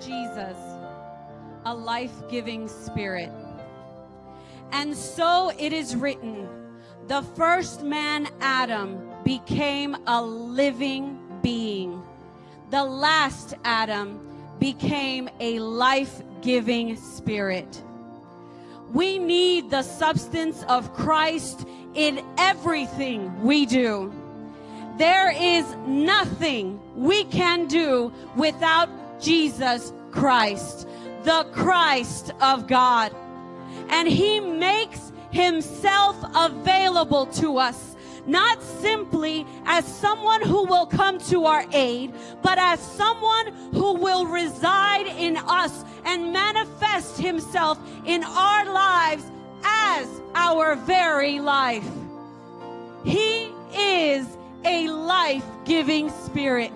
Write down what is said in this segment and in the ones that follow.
Jesus, a life-giving spirit. And so it is written, the first man, Adam, became a living being. The last Adam became a life-giving spirit. We need the substance of Christ in everything we do. There is nothing we can do without Jesus Christ, the Christ of God. And He makes Himself available to us, not simply as someone who will come to our aid, but as someone who will reside in us and manifest Himself in our lives as our very life. He is a life-giving spirit.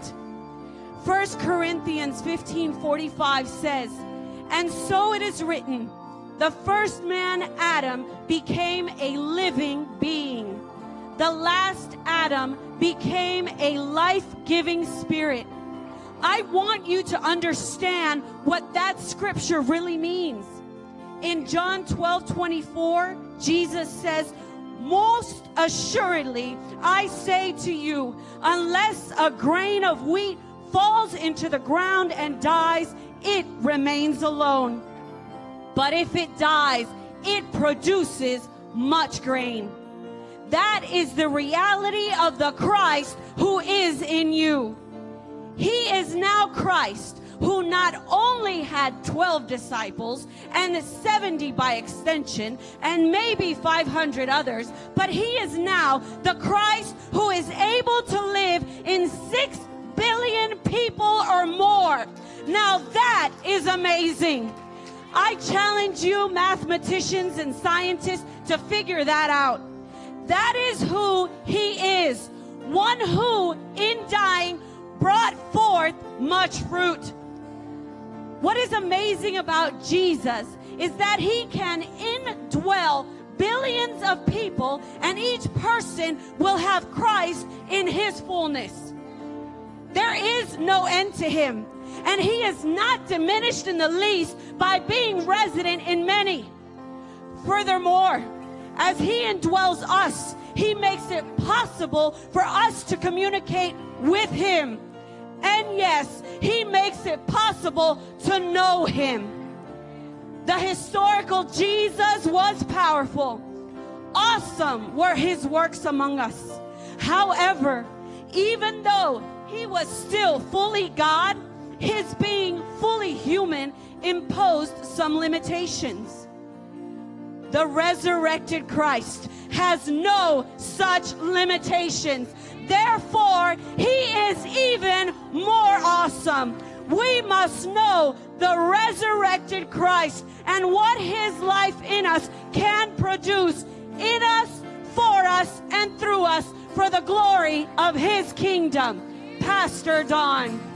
1 Corinthians 15:45 says, and so it is written, the first man, Adam, became a living being. The last Adam became a life-giving spirit. I want you to understand what that scripture really means. In John 12:24, Jesus says, most assuredly, I say to you, unless a grain of wheat falls into the ground and dies, it remains alone. But if it dies, it produces much grain. That is the reality of the Christ who is in you. He is now Christ, who not only had 12 disciples and 70 by extension and maybe 500 others, but He is now the Christ who is able to live in 6 billion people or more. Now that is amazing. I challenge you, mathematicians and scientists, to figure that out. That is who He is, one who, in dying, brought forth much fruit. What is amazing about Jesus is that He can indwell billions of people, and each person will have Christ in His fullness. There is no end to Him, and He is not diminished in the least by being resident in many. Furthermore, as He indwells us, He makes it possible for us to communicate with Him. And yes, He makes it possible to know Him. The historical Jesus was powerful. Awesome were His works among us. However, even though He was still fully God, His being fully human imposed some limitations. The resurrected Christ has no such limitations. Therefore, He is even more awesome. We must know the resurrected Christ and what His life in us can produce in us, for us, and through us for the glory of His kingdom. Pastor Don.